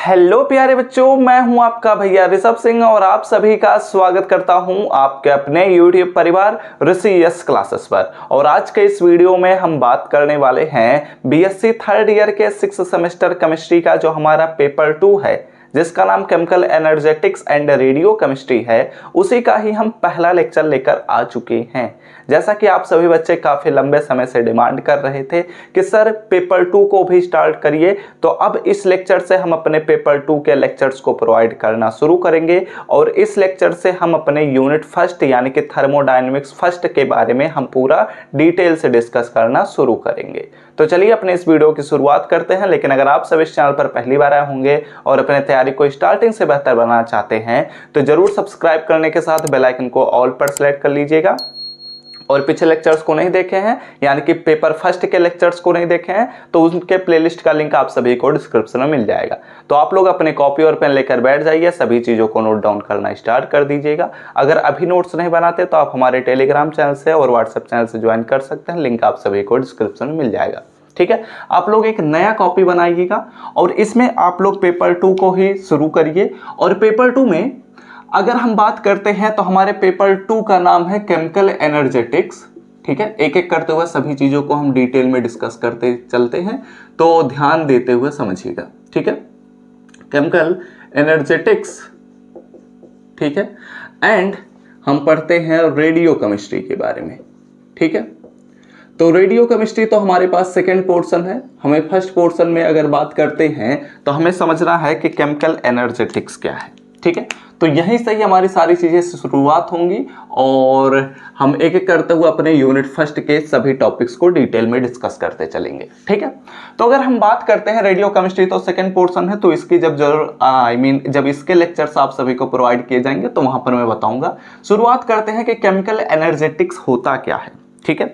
Hello प्यारे बच्चों, मैं हूं आपका भैया ऋषभ सिंह और आप सभी का स्वागत करता हूं आपके अपने YouTube परिवार ऋषि यस क्लासेस पर। और आज के इस वीडियो में हम बात करने वाले हैं बीएससी थर्ड ईयर के 6th सेमेस्टर केमिस्ट्री का जो हमारा पेपर 2 है, जिसका नाम chemical energetics and radio chemistry है। उसी का ही हम पहला लेक्चर लेकर आ चुके हैं। जैसा कि आप सभी बच्चे काफ़ी लंबे समय से डिमांड कर रहे थे कि सर पेपर 2 को भी स्टार्ट करिए, तो अब इस लेक्चर से हम अपने पेपर 2 के लेक्चर्स को प्रोवाइड करना शुरू करेंगे। और इस लेक्चर से हम अपने यूनिट फर्स्ट यानी कि थर्मोडायनेमिक्स फर्स्ट के बारे में हम पूरा डिटेल से डिस्कस करना शुरू करेंगे। तो चलिए अपने इस वीडियो की शुरुआत करते हैं। लेकिन अगर आप सब इस चैनल पर पहली बार आए होंगे और अपने तैयारी को स्टार्टिंग से बेहतर बनाना चाहते हैं तो जरूर सब्सक्राइब करने के साथ बेल आइकन को ऑल पर सेलेक्ट कर लीजिएगा। और पिछले लेक्चर्स को नहीं देखे हैं यानी कि पेपर फर्स्ट के लेक्चर्स को नहीं देखे हैं तो उनके प्लेलिस्ट का लिंक आप सभी को डिस्क्रिप्शन में मिल जाएगा। तो आप लोग अपने कॉपी और पेन लेकर बैठ जाइए, सभी चीज़ों को नोट डाउन करना स्टार्ट कर दीजिएगा। अगर अभी नोट्स नहीं बनाते तो आप हमारे टेलीग्राम चैनल से और व्हाट्सएप चैनल से ज्वाइन कर सकते हैं, लिंक आप सभी को डिस्क्रिप्शन में मिल जाएगा। ठीक है, आप लोग एक नया कॉपी बनाइएगा और इसमें आप लोग पेपर 2 को ही शुरू करिए। और पेपर 2 में अगर हम बात करते हैं तो हमारे पेपर 2 का नाम है केमिकल एनर्जेटिक्स। ठीक है, एक एक करते हुए सभी चीज़ों को हम डिटेल में डिस्कस करते चलते हैं, तो ध्यान देते हुए समझिएगा। ठीक है, केमिकल एनर्जेटिक्स। ठीक है, एंड हम पढ़ते हैं रेडियो केमिस्ट्री के बारे में। ठीक है, तो रेडियो केमिस्ट्री तो हमारे पास सेकेंड पोर्शन है। हमें फर्स्ट पोर्शन में अगर बात करते हैं तो हमें समझना है कि केमिकल एनर्जेटिक्स क्या है। ठीक है, तो यहीं से ही हमारी सारी चीज़ें शुरुआत होंगी और हम एक एक करते हुए अपने यूनिट फर्स्ट के सभी टॉपिक्स को डिटेल में डिस्कस करते चलेंगे। ठीक है, तो अगर हम बात करते हैं रेडियो केमिस्ट्री तो सेकंड पोर्शन है, तो इसकी जब जरूर जब इसके लेक्चर्स आप सभी को प्रोवाइड किए जाएंगे तो वहां पर मैं बताऊंगा। शुरुआत करते हैं कि केमिकल एनर्जेटिक्स होता क्या है। ठीक है,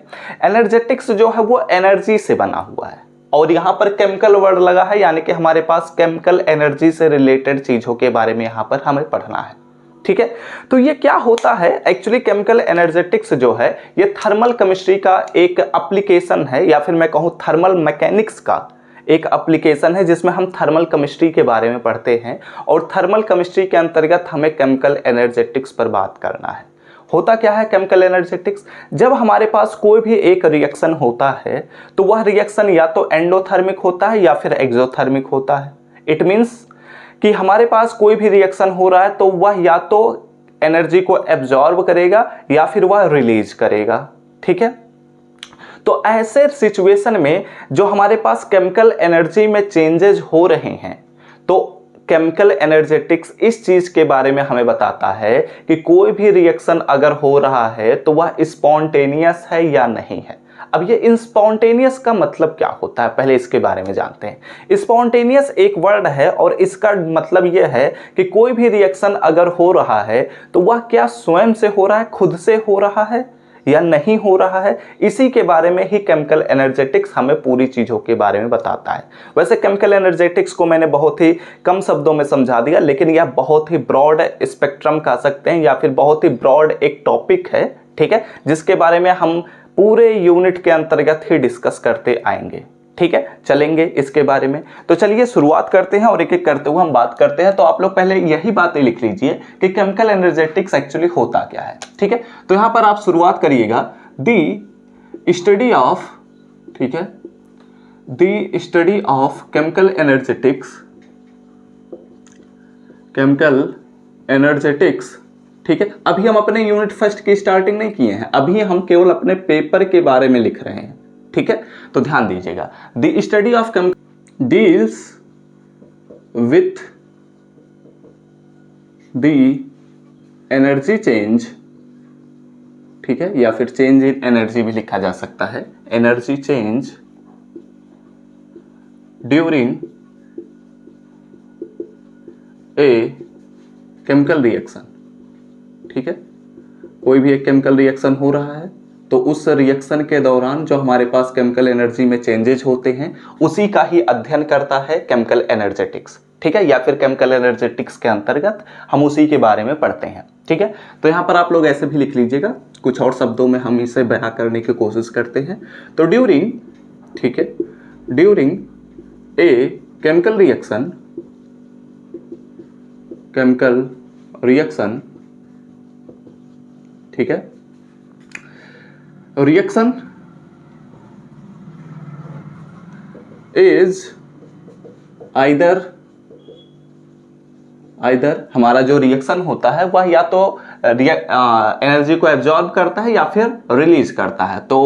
एनर्जेटिक्स जो है वो एनर्जी से बना हुआ है और यहाँ पर केमिकल वर्ड लगा है, यानी कि हमारे पास केमिकल एनर्जी से रिलेटेड चीजों के बारे में यहाँ पर हमें पढ़ना है। ठीक है, तो ये क्या होता है एक्चुअली? केमिकल एनर्जेटिक्स जो है ये थर्मल केमिस्ट्री का एक एप्लीकेशन है, या फिर मैं कहूँ थर्मल मैकेनिक्स का एक एप्लीकेशन है, जिसमें हम थर्मल केमिस्ट्री के बारे में पढ़ते हैं। और थर्मल केमिस्ट्री के अंतर्गत हमें केमिकल एनर्जेटिक्स पर बात करना है। होता क्या है केमिकल एनर्जेटिक्स? जब हमारे पास कोई भी एक रिएक्शन होता है तो वह रिएक्शन या तो एंडोथर्मिक होता है या फिर एक्सोथर्मिक होता है। इट मीन्स कि हमारे पास कोई भी रिएक्शन हो रहा है तो वह या तो एनर्जी को एब्जॉर्ब करेगा या फिर वह रिलीज करेगा। ठीक है, तो ऐसे सिचुएशन में जो हमारे पास केमिकल एनर्जी में चेंजेस हो रहे हैं, तो केमिकल एनर्जेटिक्स इस चीज के बारे में हमें बताता है कि कोई भी रिएक्शन अगर हो रहा है तो वह स्पॉन्टेनियस है या नहीं है। अब ये स्पॉन्टेनियस का मतलब क्या होता है, पहले इसके बारे में जानते हैं। स्पॉन्टेनियस एक वर्ड है और इसका मतलब यह है कि कोई भी रिएक्शन अगर हो रहा है तो वह क्या स्वयं से हो रहा है, खुद से हो रहा है या नहीं हो रहा है। इसी के बारे में ही केमिकल एनर्जेटिक्स हमें पूरी चीज़ों के बारे में बताता है। वैसे केमिकल एनर्जेटिक्स को मैंने बहुत ही कम शब्दों में समझा दिया, लेकिन यह बहुत ही ब्रॉड स्पेक्ट्रम कह सकते हैं या फिर बहुत ही ब्रॉड एक टॉपिक है। ठीक है, जिसके बारे में हम पूरे यूनिट के अंतर्गत ही डिस्कस करते आएंगे। ठीक है, चलेंगे इसके बारे में। तो चलिए शुरुआत करते हैं और एक एक करते हुए हम बात करते हैं। तो आप लोग पहले यही बातें लिख लीजिए कि केमिकल एनर्जेटिक्स एक्चुअली होता क्या है। ठीक है, तो यहां पर आप शुरुआत करिएगा द स्टडी ऑफ, ठीक है, the study of chemical energetics, chemical energetics. ठीक है, अभी हम अपने यूनिट फर्स्ट की स्टार्टिंग नहीं किए हैं, अभी हम केवल अपने पेपर के बारे में लिख रहे हैं। ठीक है, तो ध्यान दीजिएगा। The study of deals with the energy change, ठीक है, या फिर चेंज इन एनर्जी भी लिखा जा सकता है, energy change during a chemical reaction. ठीक है, कोई भी एक केमिकल रिएक्शन हो रहा है तो उस रिएक्शन के दौरान जो हमारे पास केमिकल एनर्जी में चेंजेस होते हैं उसी का ही अध्ययन करता है केमिकल एनर्जेटिक्स। ठीक है, या फिर केमिकल एनर्जेटिक्स के अंतर्गत हम उसी के बारे में पढ़ते हैं। ठीक है, तो यहाँ पर आप लोग ऐसे भी लिख लीजिएगा, कुछ और शब्दों में हम इसे बयां करने की कोशिश करते हैं। तो ड्यूरिंग, ठीक है, during a chemical reaction chemical reaction, ठीक है, रिएक्शन इज आइदर हमारा जो रिएक्शन होता है वह या तो एनर्जी को एब्जॉर्ब करता है या फिर रिलीज करता है। तो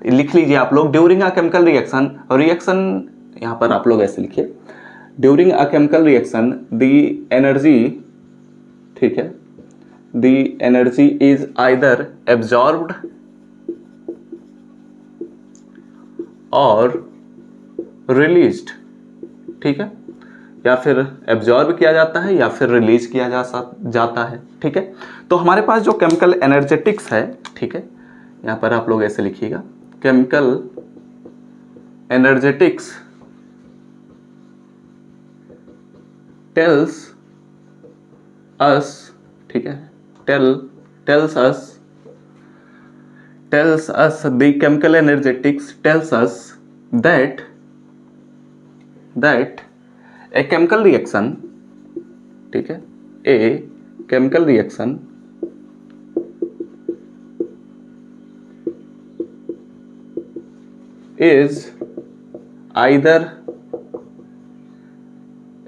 लिख लीजिए आप लोग, ड्यूरिंग अ केमिकल रिएक्शन, यहां पर आप लोग ऐसे लिखिए, during a chemical reaction the energy, ठीक है, the energy is either absorbed और रिलीज्ड, ठीक है, या फिर एब्जॉर्ब किया जाता है या फिर रिलीज किया जाता है, ठीक है। तो हमारे पास जो केमिकल एनर्जेटिक्स है, ठीक है, यहां पर आप लोग ऐसे लिखिएगा, केमिकल एनर्जेटिक्स टेल्स अस, ठीक है, tells us the chemical energetics tells us that a chemical reaction, ठीक है, a chemical reaction is either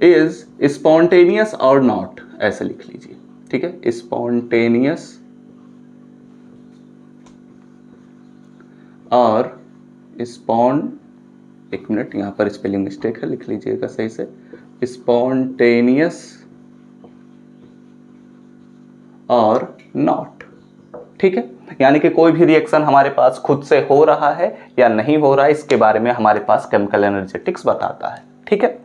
is spontaneous or not, ऐसे लिख लीजिए, ठीक है, spontaneous और एक मिनट, यहां पर स्पेलिंग मिस्टेक है, लिख लीजिएगा सही से, स्पॉन्टेनियस और नॉट, ठीक है। यानी कि कोई भी रिएक्शन हमारे पास खुद से हो रहा है या नहीं हो रहा है, इसके बारे में हमारे पास केमिकल एनर्जेटिक्स बताता है, ठीक है।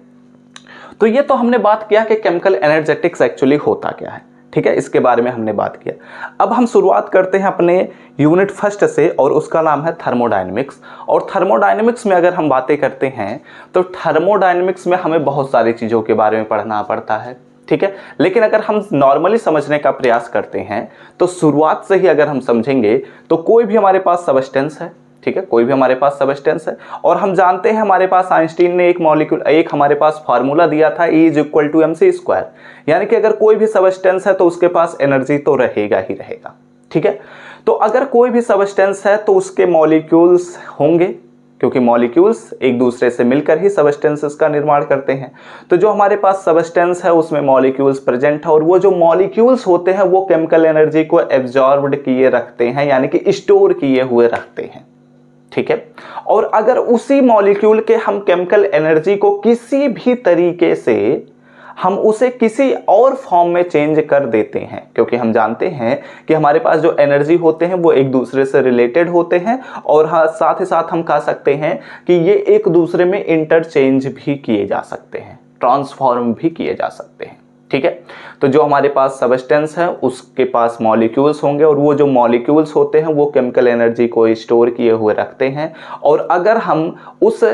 तो ये तो हमने बात किया कि केमिकल एनर्जेटिक्स एक्चुअली होता क्या है, ठीक है, इसके बारे में हमने बात किया। अब हम शुरुआत करते हैं अपने यूनिट फर्स्ट से, और उसका नाम है थर्मोडायनेमिक्स। और थर्मोडायनेमिक्स में अगर हम बातें करते हैं तो थर्मोडायनेमिक्स में हमें बहुत सारी चीज़ों के बारे में पढ़ना पड़ता है, ठीक है। लेकिन अगर हम नॉर्मली समझने का प्रयास करते हैं तो शुरुआत से ही अगर हम समझेंगे तो कोई भी हमारे पास सबस्टेंस है, ठीक है, कोई भी हमारे पास सबस्टेंस है, और हम जानते हैं हमारे पास आइंस्टीन ने एक हमारे पास फार्मूला दिया था, E = mc², यानी कि अगर कोई भी सबस्टेंस है तो उसके पास एनर्जी तो रहेगा ही रहेगा, ठीक है। तो अगर कोई भी सबस्टेंस है तो उसके मॉलिक्यूल्स होंगे, क्योंकि मॉलिक्यूल्स एक दूसरे से मिलकर ही सबस्टेंसेस का निर्माण करते हैं। तो जो हमारे पास सबस्टेंस है उसमें मॉलिक्यूल्स प्रेजेंट है, और वो जो मॉलिक्यूल्स होते हैं वो केमिकल एनर्जी को एब्जॉर्ब्ड किए रखते हैं, यानी कि स्टोर किए हुए रखते हैं, ठीक है। और अगर उसी मॉलिक्यूल के हम केमिकल एनर्जी को किसी भी तरीके से हम उसे किसी और फॉर्म में चेंज कर देते हैं, क्योंकि हम जानते हैं कि हमारे पास जो एनर्जी होते हैं वो एक दूसरे से रिलेटेड होते हैं, और हाँ, साथ ही साथ हम कह सकते हैं कि ये एक दूसरे में इंटरचेंज भी किए जा सकते हैं, ट्रांसफॉर्म भी किए जा सकते हैं, ठीक है। तो जो हमारे पास सबस्टेंस है उसके पास मॉलिक्यूल्स होंगे, और वो जो मॉलिक्यूल्स होते हैं वो केमिकल एनर्जी को स्टोर किए हुए रखते हैं। और अगर हम उस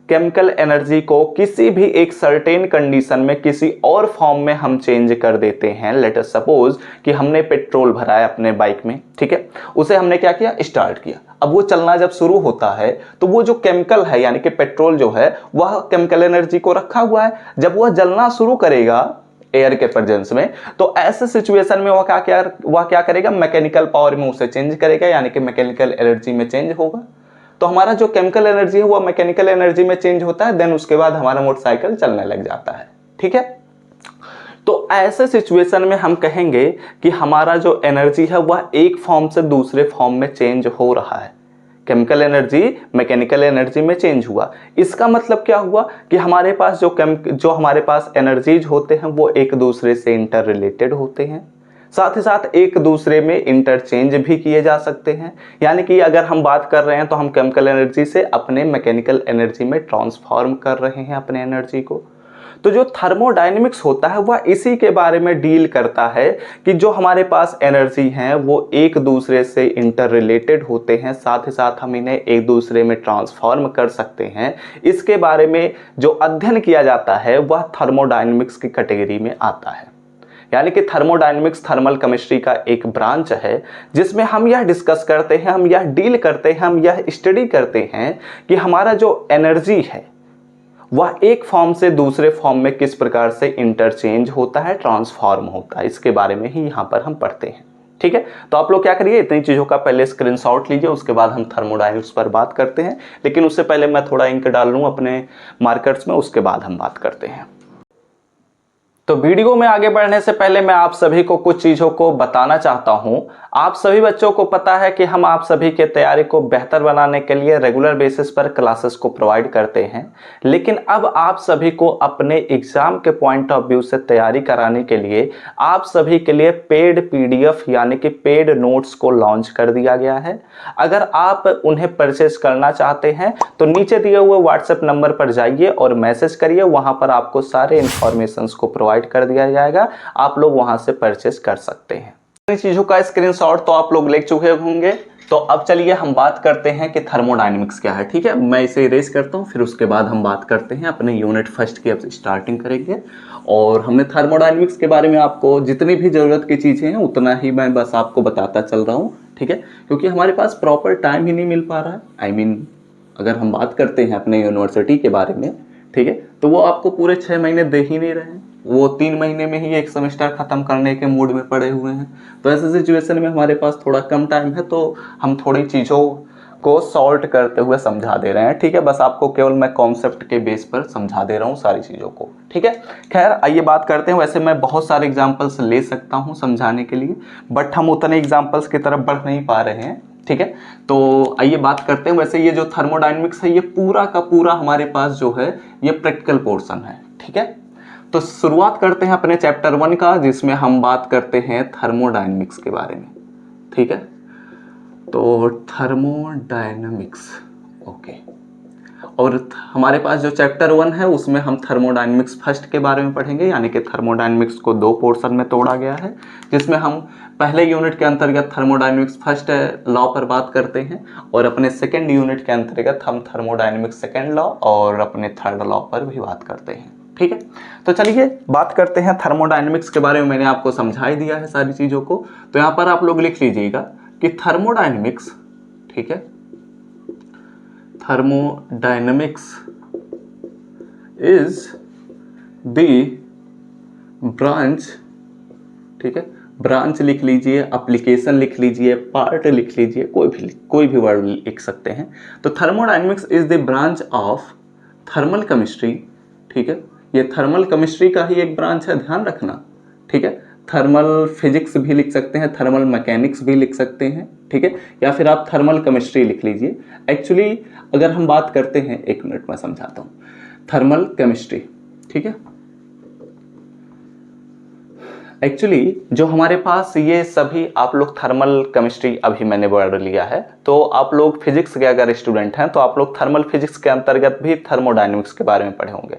केमिकल एनर्जी को किसी भी एक सर्टेन कंडीशन में किसी और फॉर्म में हम चेंज कर देते हैं, लेट अस सपोज कि हमने पेट्रोल भरा है अपने बाइक में, ठीक है, उसे हमने क्या किया, स्टार्ट किया। अब वो चलना जब शुरू होता है तो वो जो केमिकल है यानी कि पेट्रोल जो है वह केमिकल एनर्जी को रखा हुआ है, जब वह जलना शुरू करेगा एयर के प्रेजेंस में, तो ऐसे सिचुएशन में वह क्या करेगा, मैकेनिकल पावर में उसे चेंज करेगा, यानी कि मैकेनिकल एनर्जी में चेंज होगा। तो हमारा जो केमिकल एनर्जी है वो मैकेनिकल एनर्जी में चेंज होता है, देन उसके बाद हमारा मोटरसाइकिल चलने लग जाता है, ठीक है। तो ऐसे सिचुएशन में हम कहेंगे कि हमारा जो एनर्जी है वह एक फॉर्म से दूसरे फॉर्म में चेंज हो रहा है, केमिकल एनर्जी मैकेनिकल एनर्जी में चेंज हुआ। इसका मतलब क्या हुआ कि हमारे पास जो हमारे पास एनर्जीज होते हैं वो एक दूसरे से इंटर रिलेटेड होते हैं, साथ ही साथ एक दूसरे में इंटरचेंज भी किए जा सकते हैं। यानी कि अगर हम बात कर रहे हैं तो हम केमिकल एनर्जी से अपने मैकेनिकल एनर्जी में ट्रांसफॉर्म कर रहे हैं अपने एनर्जी को। तो जो थर्मोडायनेमिक्स होता है वह इसी के बारे में डील करता है कि जो हमारे पास एनर्जी हैं वो एक दूसरे से इंटर रिलेटेड होते हैं, साथ ही साथ हम इन्हें एक दूसरे में ट्रांसफॉर्म कर सकते हैं। इसके बारे में जो अध्ययन किया जाता है वह थर्मोडायनेमिक्स की कैटेगरी में आता है। यानी कि थर्मोडायनेमिक्स थर्मल केमिस्ट्री का एक ब्रांच है जिसमें हम यह डिस्कस करते हैं, हम यह डील करते हैं, हम यह स्टडी करते हैं कि हमारा जो एनर्जी है वह एक फॉर्म से दूसरे फॉर्म में किस प्रकार से इंटरचेंज होता है, ट्रांसफॉर्म होता है, इसके बारे में ही यहाँ पर हम पढ़ते हैं। ठीक है, तो आप लोग क्या करिए, इतनी चीज़ों का पहले स्क्रीनशॉट लीजिए, उसके बाद हम थर्मोडायनेमिक्स पर बात करते हैं। लेकिन उससे पहले मैं थोड़ा इंक डाल लूँ अपने मार्कर्स में, उसके बाद हम बात करते हैं। तो वीडियो में आगे बढ़ने से पहले मैं आप सभी को कुछ चीज़ों को बताना चाहता हूं। आप सभी बच्चों को पता है कि हम आप सभी के तैयारी को बेहतर बनाने के लिए रेगुलर बेसिस पर क्लासेस को प्रोवाइड करते हैं, लेकिन अब आप सभी को अपने एग्जाम के पॉइंट ऑफ व्यू से तैयारी कराने के लिए आप सभी के लिए पेड पीडीएफ यानी कि पेड नोट्स को लॉन्च कर दिया गया है। अगर आप उन्हें परचेज करना चाहते हैं तो नीचे दिए हुए व्हाट्सएप नंबर पर जाइए और मैसेज करिए, वहां पर आपको सारे इंफॉर्मेशन को प्रोवाइड कर दिया जाएगा, आप लोग वहां से परचेस कर सकते हैं। इन चीजों का स्क्रीनशॉट तो आप लोग ले चुके होंगे। तो अब चलिए हम बात करते हैं कि थर्मोडायनेमिक्स क्या है। ठीक है, मैं इसे इरेज करता हूं, फिर उसके बाद हम बात करते हैं अपने यूनिट फर्स्ट की। अब स्टार्टिंग करेंगे और हमने थर्मोडायनेमिक्स के बारे में आपको जितनी भी जरूरत की चीजें हैं उतना ही मैं बस आपको बताता चल रहा हूं। ठीक है, क्योंकि हमारे पास प्रॉपर टाइम ही नहीं मिल पा रहा है। I mean, अगर हम बात करते हैं अपने यूनिवर्सिटी के बारे में, ठीक है, तो वो आपको पूरे 6 महीने दे ही नहीं रहे हैं, वो 3 महीने में ही एक सेमेस्टर खत्म करने के मूड में पड़े हुए हैं। तो ऐसे सिचुएशन में हमारे पास थोड़ा कम टाइम है, तो हम थोड़ी चीज़ों को सॉल्व करते हुए समझा दे रहे हैं। ठीक है, बस आपको केवल मैं कॉन्सेप्ट के बेस पर समझा दे रहा हूँ सारी चीज़ों को। ठीक है, खैर आइए बात करते हैं। वैसे मैं बहुत सारे एग्जाम्पल्स ले सकता हूँ समझाने के लिए, बट हम उतने एग्जाम्पल्स की तरफ बढ़ नहीं पा रहे हैं। ठीक है, तो आइए बात करते हैं। वैसे ये जो थर्मोडायनेमिक्स है ये पूरा का पूरा हमारे पास जो है ये प्रैक्टिकल पोर्शन है। ठीक है, तो शुरुआत करते हैं अपने चैप्टर 1 का, जिसमें हम बात करते हैं थर्मोडायनेमिक्स के बारे में। ठीक है, तो थर्मोडायनेमिक्स, ओके। और हमारे पास जो चैप्टर 1 है उसमें हम थर्मोडायनेमिक्स फर्स्ट के बारे में पढ़ेंगे, यानी कि थर्मोडायनेमिक्स को 2 पोर्शन में तोड़ा गया है, जिसमें हम पहले यूनिट के अंतर्गत थर्मोडायनेमिक्स फर्स्ट लॉ पर बात करते हैं और अपने सेकेंड यूनिट के अंतर्गत हम थर्मोडायनेमिक्स सेकेंड लॉ और अपने थर्ड लॉ पर भी बात करते हैं। ठीक है, तो चलिए बात करते हैं थर्मोडायनेमिक्स के बारे में। मैंने आपको समझा ही दिया है सारी चीज़ों को, तो यहाँ पर आप लोग लिख लीजिएगा कि थर्मोडायनेमिक्स, ठीक है, thermodynamics is the branch, ठीक है, ब्रांच लिख लीजिए, एप्लीकेशन लिख लीजिए, पार्ट लिख लीजिए, कोई भी वर्ड लिख सकते हैं। तो thermodynamics is the branch of thermal chemistry. ठीक है, ये थर्मल केमिस्ट्री का ही एक ब्रांच है, ध्यान रखना। ठीक है, थर्मल फिजिक्स भी लिख सकते हैं, थर्मल मैकेनिक्स भी लिख सकते हैं। ठीक है, या फिर आप थर्मल केमिस्ट्री लिख लीजिए। एक्चुअली अगर हम बात करते हैं, एक मिनट में समझाता हूं, थर्मल केमिस्ट्री। ठीक है, एक्चुअली जो हमारे पास ये सभी आप लोग थर्मल केमिस्ट्री अभी मैंने वर्ड लिया है, तो आप लोग फिजिक्स के अगर स्टूडेंट हैं तो आप लोग थर्मल फिजिक्स के अंतर्गत भी थर्मोडायनेमिक्स के बारे में पढ़े होंगे।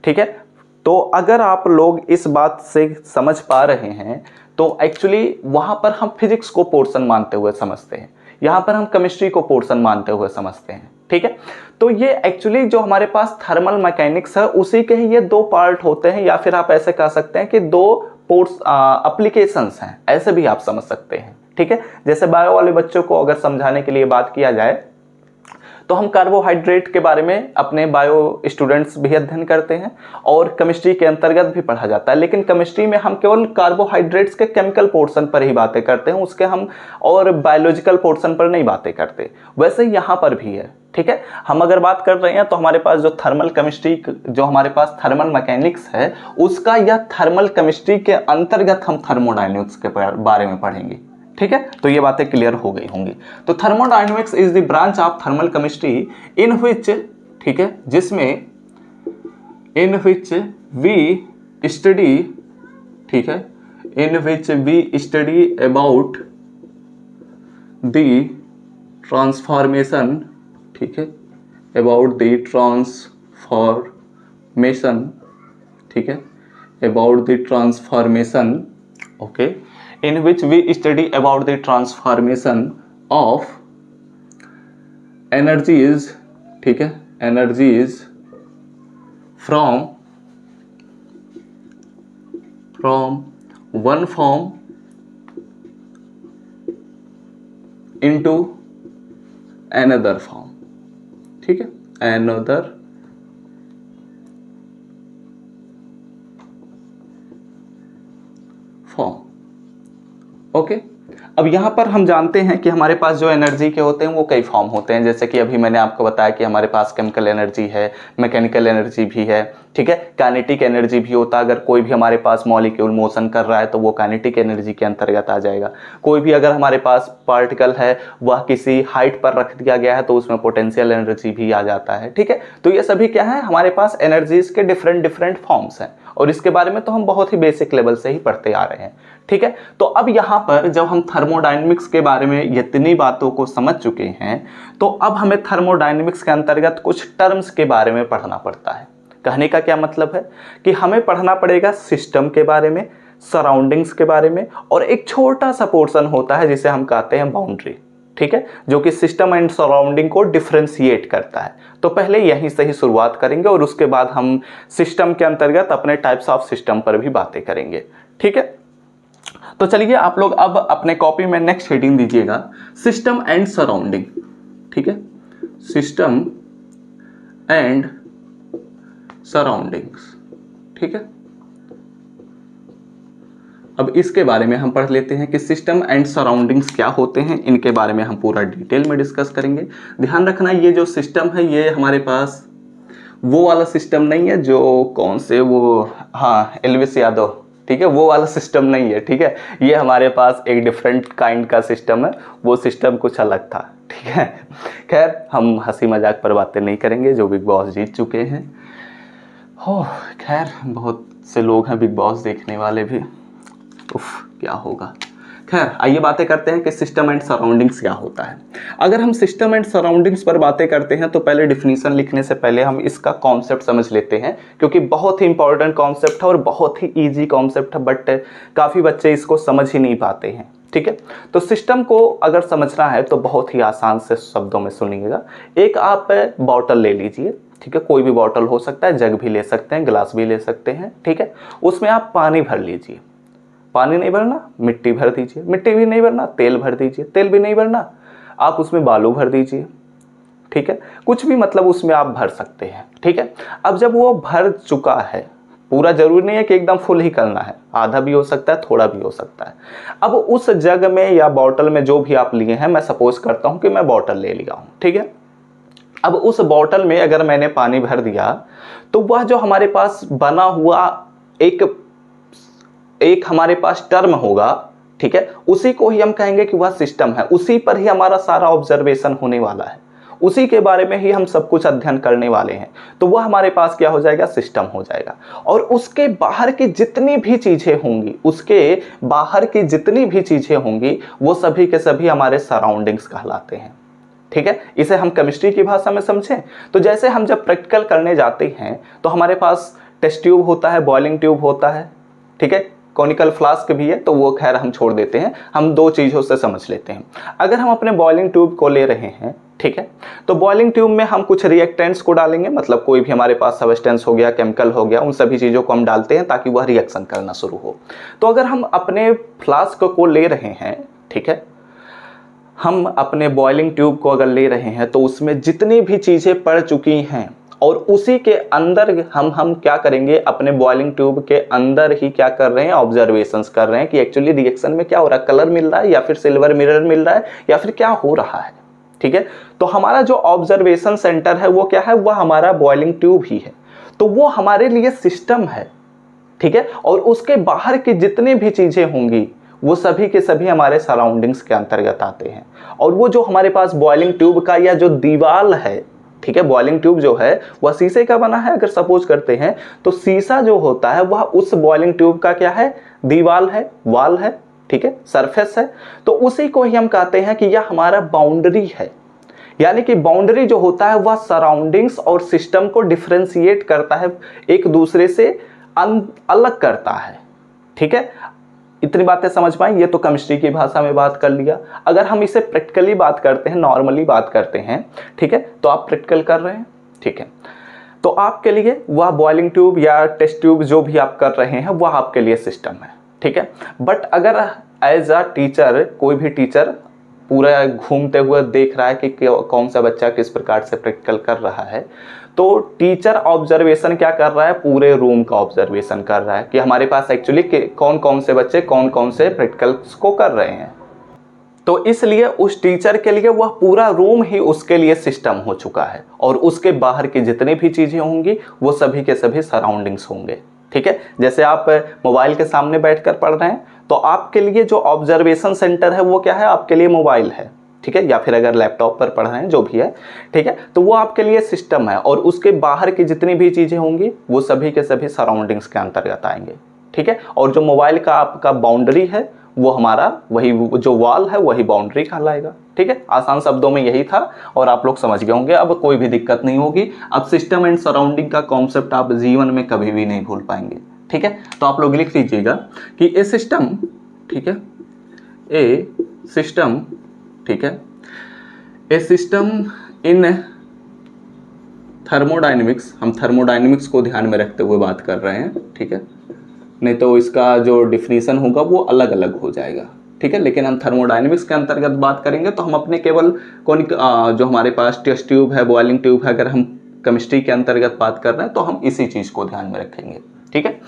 ठीक है, तो अगर आप लोग इस बात से समझ पा रहे हैं तो एक्चुअली वहां पर हम फिजिक्स को पोर्शन मानते हुए समझते हैं, यहां पर हम केमिस्ट्री को पोर्शन मानते हुए समझते हैं। ठीक है, तो ये एक्चुअली जो हमारे पास थर्मल मैकेनिक्स है उसी के ही ये 2 पार्ट होते हैं, या फिर आप ऐसे कह सकते हैं कि 2 पोर्स एप्लीकेशंस हैं, ऐसे भी आप समझ सकते हैं। ठीक है, जैसे बायो वाले बच्चों को अगर समझाने के लिए बात किया जाए तो हम कार्बोहाइड्रेट के बारे में अपने बायो स्टूडेंट्स भी अध्ययन करते हैं और केमिस्ट्री के अंतर्गत भी पढ़ा जाता है, लेकिन केमिस्ट्री में हम केवल कार्बोहाइड्रेट्स के केमिकल पोर्शन पर ही बातें करते हैं, उसके हम और बायोलॉजिकल पोर्शन पर नहीं बातें करते। वैसे यहाँ पर भी है। ठीक है, हम अगर बात कर रहे हैं तो हमारे पास जो थर्मल केमिस्ट्री, जो हमारे पास थर्मल मैकेनिक्स है, उसका या थर्मल केमिस्ट्री के अंतर्गत हम थर्मोडायनेमिक्स के बारे में पढ़ेंगे। ठीक है, तो ये बातें क्लियर हो गई होंगी। तो thermodynamics is the branch of thermal chemistry in which, ठीक है, जिसमें इन व्हिच वी स्टडी, ठीक है, in which we study about the transformation, ठीक है, अबाउट द ट्रांसफॉर्मेशन, ठीक है, about the transformation, okay, in which we study about the transformation of energies, ठीक है, energies from one form into another form, ठीक है, another फॉर्म। ओके, अब यहाँ पर हम जानते हैं कि हमारे पास जो एनर्जी के होते हैं वो कई फॉर्म होते हैं, जैसे कि अभी मैंने आपको बताया कि हमारे पास केमिकल एनर्जी है, मैकेनिकल एनर्जी भी है, ठीक है, काइनेटिक एनर्जी भी होता है। अगर कोई भी हमारे पास मॉलिक्यूल मोशन कर रहा है तो वो काइनेटिक एनर्जी के अंतर्गत आ जाएगा। कोई भी अगर हमारे पास पार्टिकल है वह किसी हाइट पर रख दिया गया है तो उसमें पोटेंशियल एनर्जी भी आ जाता है, ठीक है। तो ये सभी क्या है, हमारे पास एनर्जीज के डिफरेंट फॉर्म्स हैं और इसके बारे में तो हम बहुत ही बेसिक लेवल से ही पढ़ते आ रहे हैं, ठीक है। तो अब यहाँ पर जब हम थर्मोडायनेमिक्स के बारे में इतनी बातों को समझ चुके हैं तो अब हमें थर्मोडायनेमिक्स के अंतर्गत कुछ टर्म्स के बारे में पढ़ना पड़ता है। कहने का क्या मतलब है कि हमें पढ़ना पड़ेगा सिस्टम के बारे में, सराउंडिंग्स के बारे में, और एक छोटा सा पोर्शन होता है जिसे हम कहते हैं बाउंड्री, ठीक है, जो कि सिस्टम एंड सराउंडिंग को डिफरेंशिएट करता है। तो पहले यहीं से ही शुरुआत करेंगे और उसके बाद हम सिस्टम के अंतर्गत अपने टाइप्स ऑफ सिस्टम पर भी बातें करेंगे, ठीक है। तो चलिए आप लोग अब अपने कॉपी में नेक्स्ट हेडिंग दीजिएगा, सिस्टम एंड सराउंडिंग, ठीक है, सिस्टम एंड सराउंडिंग्स, ठीक है। अब इसके बारे में हम पढ़ लेते हैं कि सिस्टम एंड सराउंडिंग्स क्या होते हैं, इनके बारे में हम पूरा डिटेल में डिस्कस करेंगे। ध्यान रखना ये जो सिस्टम है ये हमारे पास वो वाला सिस्टम नहीं है जो कौन से वो, हाँ, एलवीएस यादव, ठीक है, वो वाला सिस्टम नहीं है, ठीक है। ये हमारे पास एक डिफरेंट काइंड का सिस्टम है, वो सिस्टम कुछ अलग था, ठीक है। खैर हम हंसी मजाक पर बातें नहीं करेंगे, जो बिग बॉस जीत चुके हैं हो, खैर बहुत से लोग हैं बिग बॉस देखने वाले भी, उफ क्या होगा। खैर आइए बातें करते हैं कि सिस्टम एंड सराउंडिंग्स क्या होता है। अगर हम सिस्टम एंड सराउंडिंग्स पर बातें करते हैं तो पहले डिफिनीशन लिखने से पहले हम इसका कॉन्सेप्ट समझ लेते हैं, क्योंकि बहुत ही इंपॉर्टेंट कॉन्सेप्ट है और बहुत ही इजी कॉन्सेप्ट है, बट काफ़ी बच्चे इसको समझ ही नहीं पाते हैं, ठीक है। तो सिस्टम को अगर समझना है तो बहुत ही आसान से शब्दों में सुनिएगा। एक आप बॉटल ले लीजिए, ठीक है, कोई भी बॉटल हो सकता है, जग भी ले सकते हैं, गिलास भी ले सकते हैं, ठीक है। उसमें आप पानी भर लीजिए, पानी नहीं भरना मिट्टी भर दीजिए, मिट्टी भी नहीं भरना तेल भर दीजिए, तेल भी नहीं भरना आप उसमें बालू भर दीजिए, ठीक है, कुछ भी मतलब उसमें आप भर सकते हैं, ठीक है। अब जब वो भर चुका है, पूरा जरूरी नहीं है कि एकदम फुल ही करना है, आधा भी हो सकता है, थोड़ा भी हो सकता है। अब उस जग में या बॉटल में जो भी आप लिए हैं, मैं सपोज करता हूं कि मैं बॉटल ले लिया हूं, ठीक है। अब उस बॉटल में अगर मैंने पानी भर दिया तो वह जो हमारे पास बना हुआ एक हमारे पास टर्म होगा, ठीक है, उसी को ही हम कहेंगे कि वह सिस्टम है, उसी पर ही हमारा सारा ऑब्जर्वेशन होने वाला है, उसी के बारे में ही हम सब कुछ अध्ययन करने वाले हैं। तो वह हमारे पास क्या हो जाएगा, सिस्टम हो जाएगा। और उसके बाहर की जितनी भी चीजें होंगी, उसके बाहर की जितनी भी चीजें होंगी वो सभी के सभी हमारे सराउंडिंग्स कहलाते हैं, ठीक है। इसे हम केमिस्ट्री की भाषा में समझें तो जैसे हम जब प्रैक्टिकल करने जाते हैं तो हमारे पास टेस्ट ट्यूब होता है, बॉइलिंग ट्यूब होता है, ठीक है, कॉनिकल फ्लास्क भी है, तो वो खैर हम छोड़ देते हैं, हम दो चीज़ों से समझ लेते हैं। अगर हम अपने बॉइलिंग ट्यूब को ले रहे हैं, ठीक है, तो बॉइलिंग ट्यूब में हम कुछ रिएक्टेंट्स को डालेंगे, मतलब कोई भी हमारे पास सब्सटेंस हो गया, केमिकल हो गया, उन सभी चीज़ों को हम डालते हैं ताकि वह रिएक्शन करना शुरू हो। तो अगर हम अपने फ्लास्क को ले रहे हैं, ठीक है, हम अपने बॉइलिंग ट्यूब को अगर ले रहे हैं तो उसमें जितनी भी चीज़ें पड़ चुकी हैं और उसी के अंदर हम क्या करेंगे, अपने बॉइलिंग ट्यूब के अंदर ही क्या कर रहे हैं, ऑब्जर्वेशंस कर रहे हैं कि एक्चुअली रिएक्शन में क्या हो रहा है, कलर मिल रहा है या फिर सिल्वर मिरर मिल रहा है या फिर क्या हो रहा है, ठीक है। तो हमारा जो ऑब्जर्वेशन सेंटर है वो क्या है, वह हमारा बॉइलिंग ट्यूब ही है, तो वो हमारे लिए सिस्टम है, ठीक है। और उसके बाहर की जितनी भी चीजें होंगी वो सभी के सभी हमारे सराउंडिंग्स के अंतर्गत आते हैं। और वो जो हमारे पास बॉइलिंग ट्यूब का या जो दीवार है, ठीक है, बॉइलिंग ट्यूब जो है वह शीशे का बना है, अगर सपोज करते हैं तो शीशा जो होता है वह उस बॉइलिंग ट्यूब का क्या है, दीवार है, वॉल है, ठीक है, सरफेस है। तो उसी को ही हम कहते हैं कि यह हमारा बाउंड्री है। यानी कि बाउंड्री जो होता है वह सराउंडिंग्स और सिस्टम को डिफरेंशिएट करता है, एक दूसरे से अलग करता है, ठीक है। इतनी बातें समझ पाए, ये तो केमिस्ट्री की भाषा में बात कर लिया। अगर हम इसे प्रैक्टिकली बात करते हैं, नॉर्मली बात करते हैं, ठीक है, तो आप प्रैक्टिकल कर रहे हैं, ठीक है, तो आपके लिए वह बॉइलिंग ट्यूब या टेस्ट ट्यूब जो भी आप कर रहे हैं वह आपके लिए सिस्टम है, ठीक है। बट अगर एज अ टीचर कोई भी टीचर पूरा घूमते हुए देख रहा है कि कौन सा बच्चा किस प्रकार से प्रैक्टिकल कर रहा है। तो टीचर ऑब्जर्वेशन क्या कर रहा है, पूरे रूम का ऑब्जर्वेशन कर रहा है कि हमारे पास एक्चुअली कौन कौन से बच्चे कौन कौन से प्रैक्टिकल्स को कर रहे हैं। तो इसलिए उस टीचर के लिए वह पूरा रूम ही उसके लिए सिस्टम हो चुका है, और उसके बाहर की जितनी भी चीजें होंगी वो सभी के सभी सराउंडिंग्स होंगे। ठीक है, जैसे आप मोबाइल के सामने बैठकर पढ़ रहे हैं तो आपके लिए जो ऑब्जर्वेशन सेंटर है वो क्या है, आपके लिए मोबाइल है। ठीक है, या फिर अगर लैपटॉप पर पढ़ रहे हैं जो भी है, ठीक है, तो वो आपके लिए सिस्टम है, और उसके बाहर की जितनी भी चीजें होंगी वो सभी के सभी सराउंडिंग्स के अंतर्गत आएंगे। ठीक है, और जो मोबाइल का आपका बाउंड्री है वो हमारा वही जो वॉल है वही बाउंड्री कहलाएगा। ठीक है, आसान शब्दों में यही था और आप लोग समझ गए होंगे, अब कोई भी दिक्कत नहीं होगी। अब सिस्टम एंड सराउंडिंग का कॉन्सेप्ट आप जीवन में कभी भी नहीं भूल पाएंगे। ठीक है, तो आप लोग लिख लीजिएगा कि ए सिस्टम, ठीक है, ए सिस्टम, ठीक है, ए सिस्टम इन थर्मोडायनेमिक्स, हम थर्मोडायनेमिक्स को ध्यान में रखते हुए बात कर रहे हैं। ठीक है, नहीं तो इसका जो डिफिनीशन होगा वो अलग अलग हो जाएगा। ठीक है, लेकिन हम थर्मोडायनेमिक्स के अंतर्गत बात करेंगे तो हम अपने केवल कौन जो हमारे पास टेस्ट ट्यूब है, बॉइलिंग ट्यूब है, अगर हम केमिस्ट्री के अंतर्गत बात कर रहे हैं तो हम इसी चीज को ध्यान में रखेंगे। ठीक है,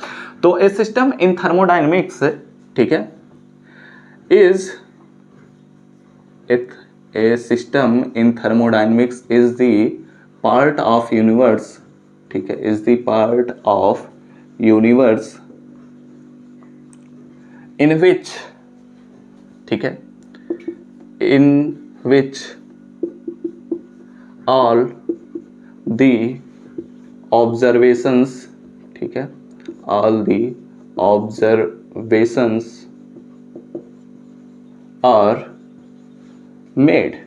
तो ए सिस्टम इन थर्मोडायनेमिक्स, ठीक है, is a system in thermodynamics is the part of universe, ठीक है, is the part of universe in which, ठीक है, in which all the observations, ठीक है, all the observations are made।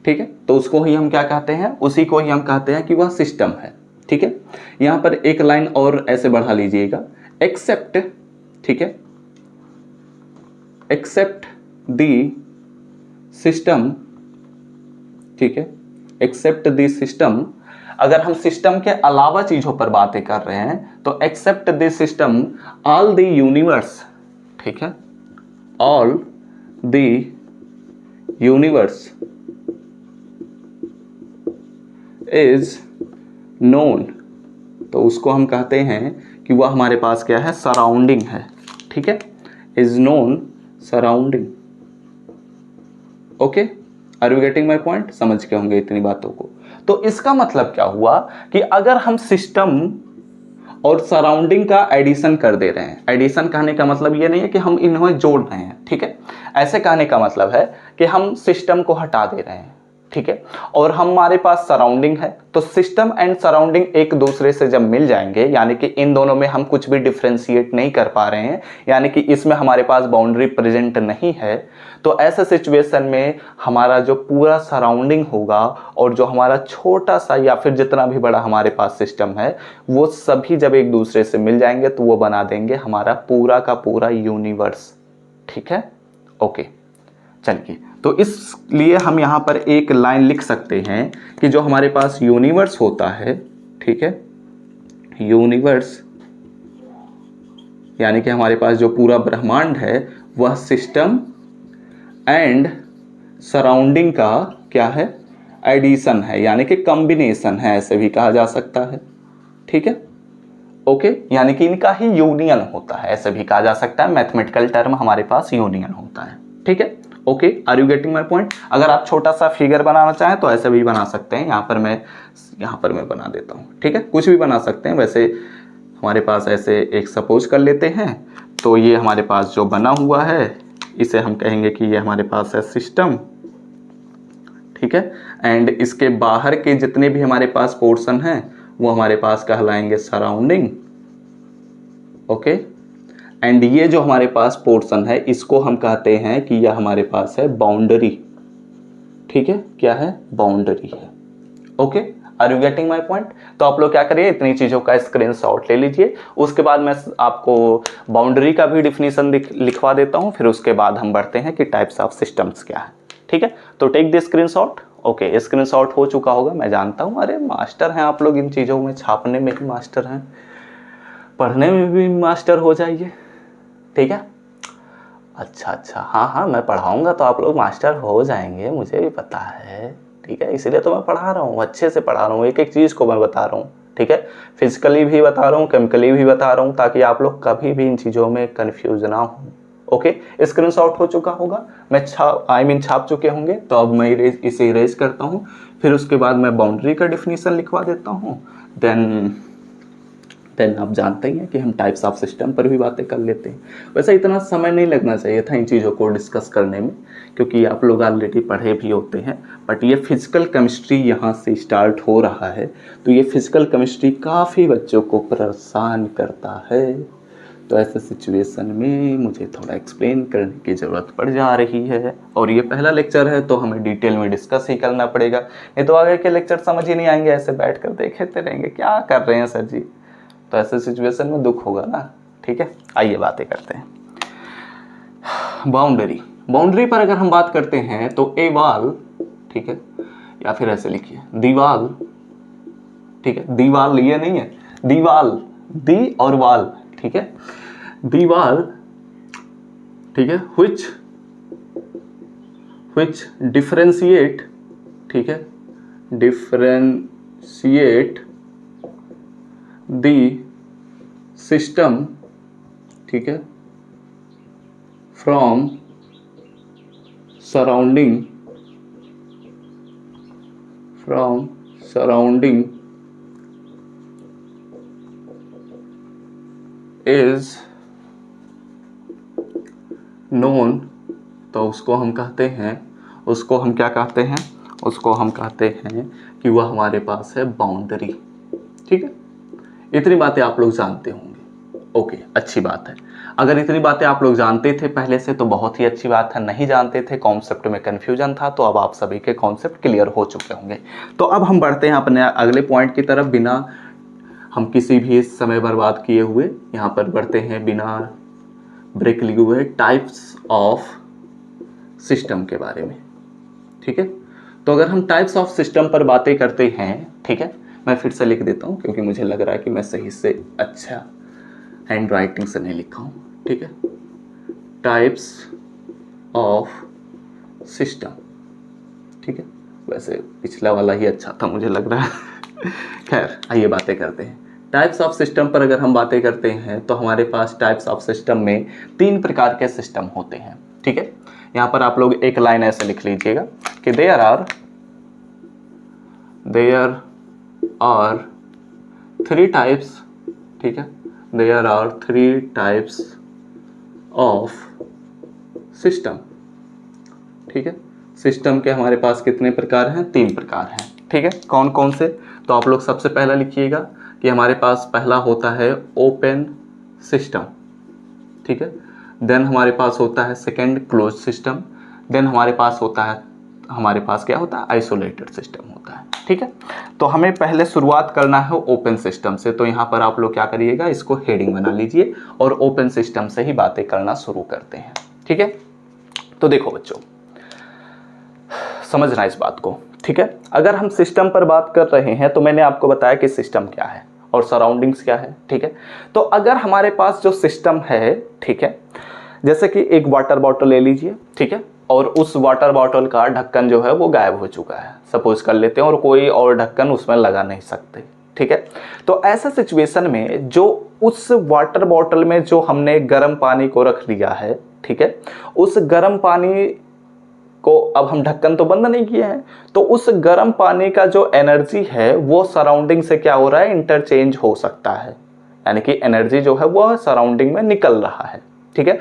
ठीक है, तो उसको ही हम क्या कहते हैं, उसी को ही हम कहते हैं कि वह सिस्टम है। ठीक है, यहां पर एक लाइन और ऐसे बढ़ा लीजिएगा, एक्सेप्ट, ठीक है, एक्सेप्ट द सिस्टम, ठीक है, एक्सेप्ट द सिस्टम। अगर हम सिस्टम के अलावा चीजों पर बातें कर रहे हैं तो except the system all the universe, ठीक है, all the universe is known, तो उसको हम कहते हैं कि वह हमारे पास क्या है, सराउंडिंग है। ठीक है, is known surrounding. Okay, are you getting my point, समझ के होंगे इतनी बातों को। तो इसका मतलब क्या हुआ कि अगर हम सिस्टम और सराउंडिंग का एडिशन कर दे रहे हैं, एडिशन कहने का मतलब ये नहीं है कि हम इन्हें जोड़ रहे हैं। ठीक है, ऐसे कहने का मतलब है कि हम सिस्टम को हटा दे रहे हैं। ठीक है, और हमारे पास सराउंडिंग है, तो सिस्टम एंड सराउंडिंग एक दूसरे से जब मिल जाएंगे, यानी कि इन दोनों में हम कुछ भी डिफ्रेंशिएट नहीं कर पा रहे हैं, यानी कि इसमें हमारे पास बाउंड्री प्रेजेंट नहीं है, तो ऐसे सिचुएशन में हमारा जो पूरा सराउंडिंग होगा और जो हमारा छोटा सा या फिर जितना भी बड़ा हमारे पास सिस्टम है, वो सभी जब एक दूसरे से मिल जाएंगे तो वो बना देंगे हमारा पूरा का पूरा यूनिवर्स। ठीक है, ओके, चलिए, तो इसलिए हम यहाँ पर एक लाइन लिख सकते हैं कि जो हमारे पास यूनिवर्स होता है, ठीक है, यूनिवर्स यानी कि हमारे पास जो पूरा ब्रह्मांड है वह सिस्टम एंड सराउंडिंग का क्या है, एडिशन है, यानी कि कॉम्बिनेशन है, ऐसे भी कहा जा सकता है। ठीक है, ओके, यानी कि इनका ही यूनियन होता है, ऐसे भी कहा जा सकता है, मैथमेटिकल टर्म हमारे पास यूनियन होता है। ठीक है, okay, are you getting my point. अगर आप छोटा सा फिगर बनाना चाहें तो ऐसे भी बना सकते हैं, यहाँ पर मैं बना देता हूँ। ठीक है, कुछ भी बना सकते हैं। वैसे हमारे पास ऐसे एक सपोज कर लेते हैं, तो ये हमारे पास जो बना हुआ है इसे हम कहेंगे कि ये हमारे पास है सिस्टम। ठीक है, एंड इसके बाहर के जितने भी हमारे पास पोर्शन हैं वो हमारे पास कहलाएंगे सराउंडिंग। ओके, एंड ये जो हमारे पास पोर्शन है इसको हम कहते हैं कि यह हमारे पास है बाउंड्री। ठीक है, क्या है, बाउंड्री है। Okay, are you getting my point. तो आप लोग क्या करिए, इतनी चीजों का स्क्रीनशॉट ले लीजिए, उसके बाद मैं आपको बाउंड्री का भी डिफिनीशन लिखवा देता हूं, फिर उसके बाद हम बढ़ते हैं कि टाइप्स ऑफ सिस्टम्स क्या है। ठीक है, तो take the screenshot. Okay, screenshot हो चुका होगा, मैं जानता हूं, अरे मास्टर हैं आप लोग इन चीजों में, छापने में ही मास्टर हैं, पढ़ने में भी मास्टर हो जाइए। ठीक है, अच्छा, हाँ हाँ, मैं पढ़ाऊँगा तो आप लोग मास्टर हो जाएंगे, मुझे भी पता है, ठीक है, इसीलिए तो मैं पढ़ा रहा हूँ, अच्छे से पढ़ा रहा हूँ, एक एक चीज़ को मैं बता रहा हूँ, ठीक है, फिजिकली भी बता रहा हूँ, केमिकली भी बता रहा हूँ, ताकि आप लोग कभी भी इन चीज़ों में कन्फ्यूज ना हो। ओके, स्क्रीनशॉट हो चुका होगा, मैं छाप चुके होंगे, तो अब मैं इसे इरेज करता हूँ, फिर उसके बाद मैं बाउंड्री का डिफिनीशन लिखवा देता हूँ। देन आप जानते ही हैं कि हम टाइप्स ऑफ सिस्टम पर भी बातें कर लेते हैं। वैसे इतना समय नहीं लगना चाहिए था इन चीज़ों को डिस्कस करने में, क्योंकि आप लोग ऑलरेडी पढ़े भी होते हैं, बट ये फिजिकल केमिस्ट्री यहाँ से स्टार्ट हो रहा है, तो ये फिजिकल केमिस्ट्री काफ़ी बच्चों को परेशान करता है। तो ऐसे सिचुएशन में मुझे थोड़ा एक्सप्लेन करने की ज़रूरत पड़ जा रही है, और ये पहला लेक्चर है तो हमें डिटेल में डिस्कस ही करना पड़ेगा, नहीं तो आगे के लेक्चर समझ ही नहीं आएंगे, ऐसे बैठ कर देखते रहेंगे क्या कर रहे हैं सर जी, तो ऐसे सिचुएशन में दुख होगा ना। ठीक है, आइए बातें करते हैं। बाउंड्री पर अगर हम बात करते हैं तो ए वाल, ठीक है, या फिर ऐसे लिखिए दीवाल, ठीक है, दीवाल ये नहीं है, दीवाल, दी और वाल, ठीक है, दीवाल, ठीक है, which डिफरेंशिएट, ठीक है, डिफरेंशिएट दी सिस्टम, ठीक है, फ्रॉम सराउंडिंग इज नोन, तो उसको हम कहते हैं, उसको हम क्या कहते हैं, उसको हम कहते हैं कि वह हमारे पास है बाउंड्री। ठीक है, इतनी बातें आप लोग जानते होंगे। ओके, अच्छी बात है। अगर इतनी बातें आप लोग जानते थे पहले से तो बहुत ही अच्छी बात है, नहीं जानते थे, कॉन्सेप्ट में कन्फ्यूजन था, तो अब आप सभी के कॉन्सेप्ट क्लियर हो चुके होंगे। तो अब हम बढ़ते हैं अपने अगले पॉइंट की तरफ, बिना हम किसी भी समय बर्बाद किए हुए यहाँ पर बढ़ते हैं, बिना ब्रेक लिए हुए, टाइप्स ऑफ सिस्टम के बारे में। ठीक है, तो अगर हम टाइप्स ऑफ सिस्टम पर बातें करते हैं, ठीक है, मैं फिर से लिख देता हूँ क्योंकि मुझे लग रहा है कि मैं सही से अच्छा हैंड राइटिंग से नहीं लिखा हूँ। ठीक है, टाइप्स ऑफ सिस्टम, ठीक है, वैसे पिछला वाला ही अच्छा था मुझे लग रहा है। खैर, आइए बातें करते हैं। टाइप्स ऑफ सिस्टम पर अगर हम बातें करते हैं तो हमारे पास टाइप्स ऑफ सिस्टम में 3 प्रकार के सिस्टम होते हैं। ठीक है, यहाँ पर आप लोग एक लाइन ऐसे लिख लीजिएगा कि देयर आर 3 टाइप्स, ठीक है, there are 3 types of system. ठीक है, सिस्टम के हमारे पास कितने प्रकार हैं? 3 प्रकार हैं। ठीक है, कौन कौन से? तो आप लोग सबसे पहला लिखिएगा कि हमारे पास पहला होता है ओपन सिस्टम। ठीक है, देन हमारे पास होता है सेकंड क्लोज सिस्टम, देन हमारे पास क्या होता है? आइसोलेटेड सिस्टम होता है। ठीक है, तो हमें पहले शुरुआत करना है ओपन सिस्टम से, तो यहाँ पर आप लोग क्या करिएगा, इसको हेडिंग बना लीजिए और ओपन सिस्टम से ही बातें करना शुरू करते हैं। ठीक है, तो देखो बच्चों, समझना इस बात को। ठीक है, अगर हम सिस्टम पर बात कर रहे हैं तो मैंने आपको बताया कि सिस्टम क्या है और सराउंडिंग्स क्या है। ठीक है, तो अगर हमारे पास जो सिस्टम है, ठीक है, जैसे कि एक वाटर बॉटल ले लीजिए, ठीक है, और उस वाटर बॉटल का ढक्कन जो है वो गायब हो चुका है, सपोज कर लेते हैं, और कोई और ढक्कन उसमें लगा नहीं सकते। ठीक है, तो ऐसा सिचुएशन में जो उस वाटर बॉटल में जो हमने गर्म पानी को रख लिया है, ठीक है, उस गर्म पानी को अब हम ढक्कन तो बंद नहीं किए हैं, तो उस गर्म पानी का जो एनर्जी है वो सराउंडिंग से क्या हो रहा है? इंटरचेंज हो सकता है, यानी कि एनर्जी जो है वो सराउंडिंग में निकल रहा है। ठीक है,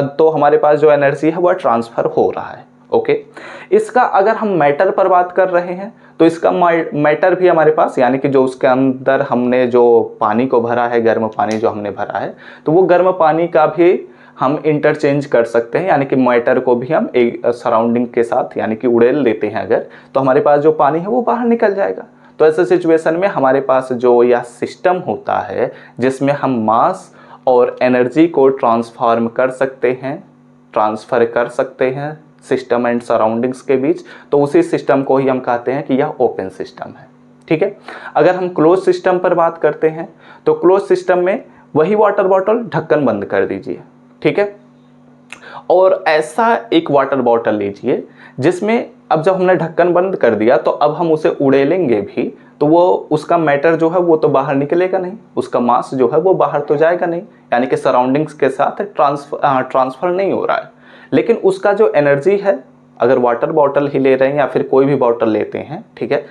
तो हमारे पास जो एनर्जी है वह ट्रांसफर हो रहा है। ओके, इसका अगर हम मैटर पर बात कर रहे हैं तो इसका मैटर भी हमारे पास, यानी कि जो उसके अंदर हमने जो पानी को भरा है, गर्म पानी जो हमने भरा है, तो वो गर्म पानी का भी हम इंटरचेंज कर सकते हैं, यानी कि मैटर को भी हम एक सराउंडिंग के साथ यानी कि उड़ेल देते हैं अगर, तो हमारे पास जो पानी है वो बाहर निकल जाएगा। तो ऐसे सिचुएशन में हमारे पास जो यह सिस्टम होता है जिसमें हम मास और एनर्जी को ट्रांसफर कर सकते हैं सिस्टम एंड सराउंडिंग्स के बीच, तो उसी सिस्टम को ही हम कहते हैं कि यह ओपन सिस्टम है। ठीक है, अगर हम क्लोज सिस्टम पर बात करते हैं तो क्लोज सिस्टम में वही वाटर बॉटल, ढक्कन बंद कर दीजिए। ठीक है, और ऐसा एक वाटर बॉटल लीजिए जिसमें अब जब हमने ढक्कन बंद कर दिया तो अब हम उसे उड़ेलेंगे भी तो वो उसका मैटर जो है वो तो बाहर निकलेगा नहीं, उसका मास जो है वो बाहर तो जाएगा नहीं, यानी कि सराउंडिंग्स के साथ ट्रांसफर नहीं हो रहा है। लेकिन उसका जो एनर्जी है, अगर वाटर बॉटल ही ले रहे हैं या फिर कोई भी बॉटल लेते हैं, ठीक है,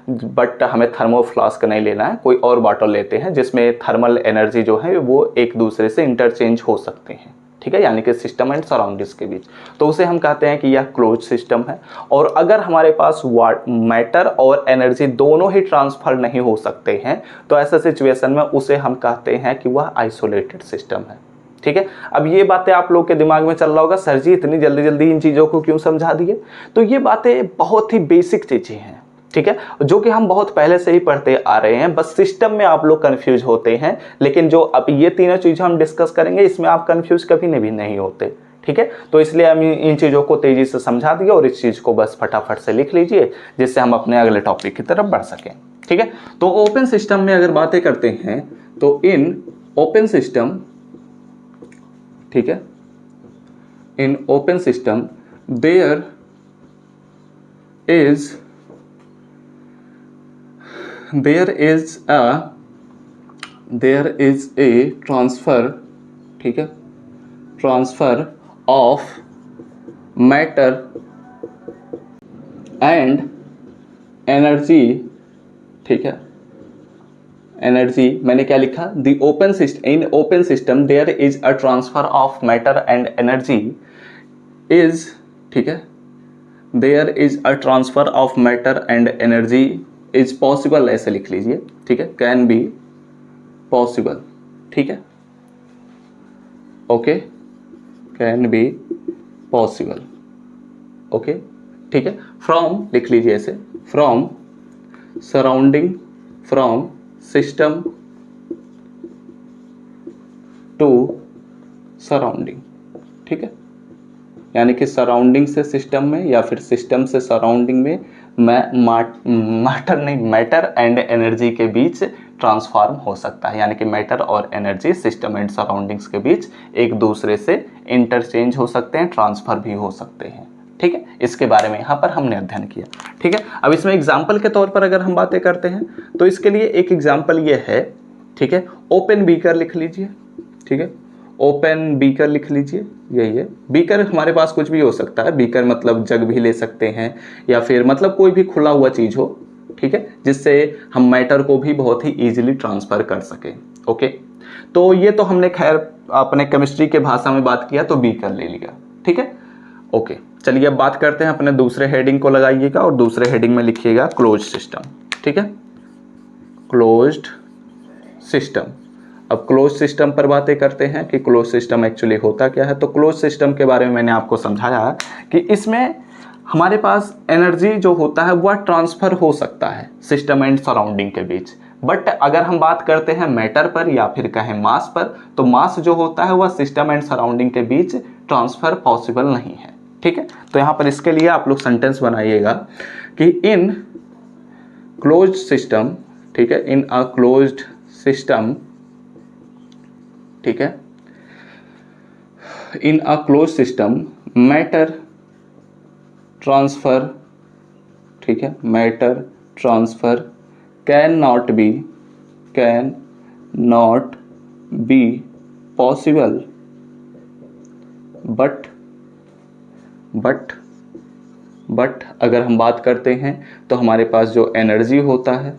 बट हमें थर्मो फ्लास्क नहीं लेना है, कोई और बॉटल लेते हैं जिसमें थर्मल एनर्जी जो है वो एक दूसरे से इंटरचेंज हो सकते हैं, ठीक है, यानी कि सिस्टम एंड सराउंडिंग्स के बीच, तो उसे हम कहते हैं कि यह क्लोज सिस्टम है। और अगर हमारे पास मैटर और एनर्जी दोनों ही ट्रांसफर नहीं हो सकते हैं तो ऐसा सिचुएशन में उसे हम कहते हैं कि वह आइसोलेटेड सिस्टम है, ठीक है। अब ये बातें आप लोग के दिमाग में चल रहा होगा, सर जी इतनी जल्दी जल्दी इन चीज़ों को क्यों समझा दिए? तो ये बातें बहुत ही बेसिक चीज़ें हैं, ठीक है, जो कि हम बहुत पहले से ही पढ़ते आ रहे हैं, बस सिस्टम में आप लोग कंफ्यूज होते हैं। लेकिन जो अब ये तीनों चीज़ें हम डिस्कस करेंगे इसमें आप कंफ्यूज कभी भी नहीं होते, ठीक है। तो इसलिए हम इन चीज़ों को तेज़ी से समझा दिए और इस चीज़ को बस फटाफट से लिख लीजिए जिससे हम अपने अगले टॉपिक की तरफ बढ़ सकें, ठीक है। तो ओपन सिस्टम में अगर बातें करते हैं तो इन ओपन सिस्टम, ठीक है, in open system there is a transfer, ठीक है, transfer of matter and energy, ठीक है, एनर्जी मैंने क्या लिखा, the open system, in open system there is a transfer of matter and energy is, ठीक है, there is a transfer of matter and energy is possible, ऐसे लिख लीजिए, ठीक है, कैन बी पॉसिबल, ठीक है, okay, can be possible, okay, ठीक है, फ्रॉम लिख लीजिए ऐसे, from surrounding, from system to surrounding, ठीक है, यानी कि सराउंडिंग से सिस्टम में या फिर सिस्टम से सराउंडिंग में मैटर एंड एनर्जी के बीच ट्रांसफॉर्म हो सकता है, यानी कि मैटर और एनर्जी सिस्टम एंड सराउंडिंग्स के बीच एक दूसरे से इंटरचेंज हो सकते हैं, ट्रांसफर भी हो सकते हैं, ठीक है। इसके बारे में यहाँ पर हमने अध्ययन किया, ठीक है। अब इसमें एग्जाम्पल के तौर पर अगर हम बातें करते हैं तो इसके लिए एक एग्जाम्पल ये है, ठीक है, ओपन बीकर लिख लीजिए, ठीक है, ओपन बीकर लिख लीजिए, यही है बीकर, हमारे पास कुछ भी हो सकता है, बीकर मतलब जग भी ले सकते हैं या फिर मतलब कोई भी खुला हुआ चीज़ हो, ठीक है, जिससे हम मैटर को भी बहुत ही ईजिली ट्रांसफ़र कर सकें, ओके। तो ये तो हमने खैर अपने केमिस्ट्री के भाषा में बात किया तो बीकर ले लिया, ठीक है, ओके। चलिए अब बात करते हैं अपने दूसरे हेडिंग को लगाइएगा और दूसरे हेडिंग में लिखिएगा क्लोज सिस्टम, ठीक है, क्लोज्ड सिस्टम। अब क्लोज सिस्टम पर बातें करते हैं कि क्लोज सिस्टम एक्चुअली होता क्या है। तो क्लोज सिस्टम के बारे में मैंने आपको समझाया कि इसमें हमारे पास एनर्जी जो होता है वह ट्रांसफ़र हो सकता है सिस्टम एंड सराउंडिंग के बीच, बट अगर हम बात करते हैं मैटर पर या फिर कहें मास पर, तो मास जो होता है वह सिस्टम एंड सराउंडिंग के बीच ट्रांसफ़र पॉसिबल नहीं है, ठीक है। तो यहाँ पर इसके लिए आप लोग सेंटेंस बनाइएगा कि इन क्लोज सिस्टम, ठीक है, इन अ क्लोज्ड सिस्टम, ठीक है, in a close system matter transfer, ठीक है, matter transfer can not be possible but अगर हम बात करते हैं तो हमारे पास जो एनर्जी होता है,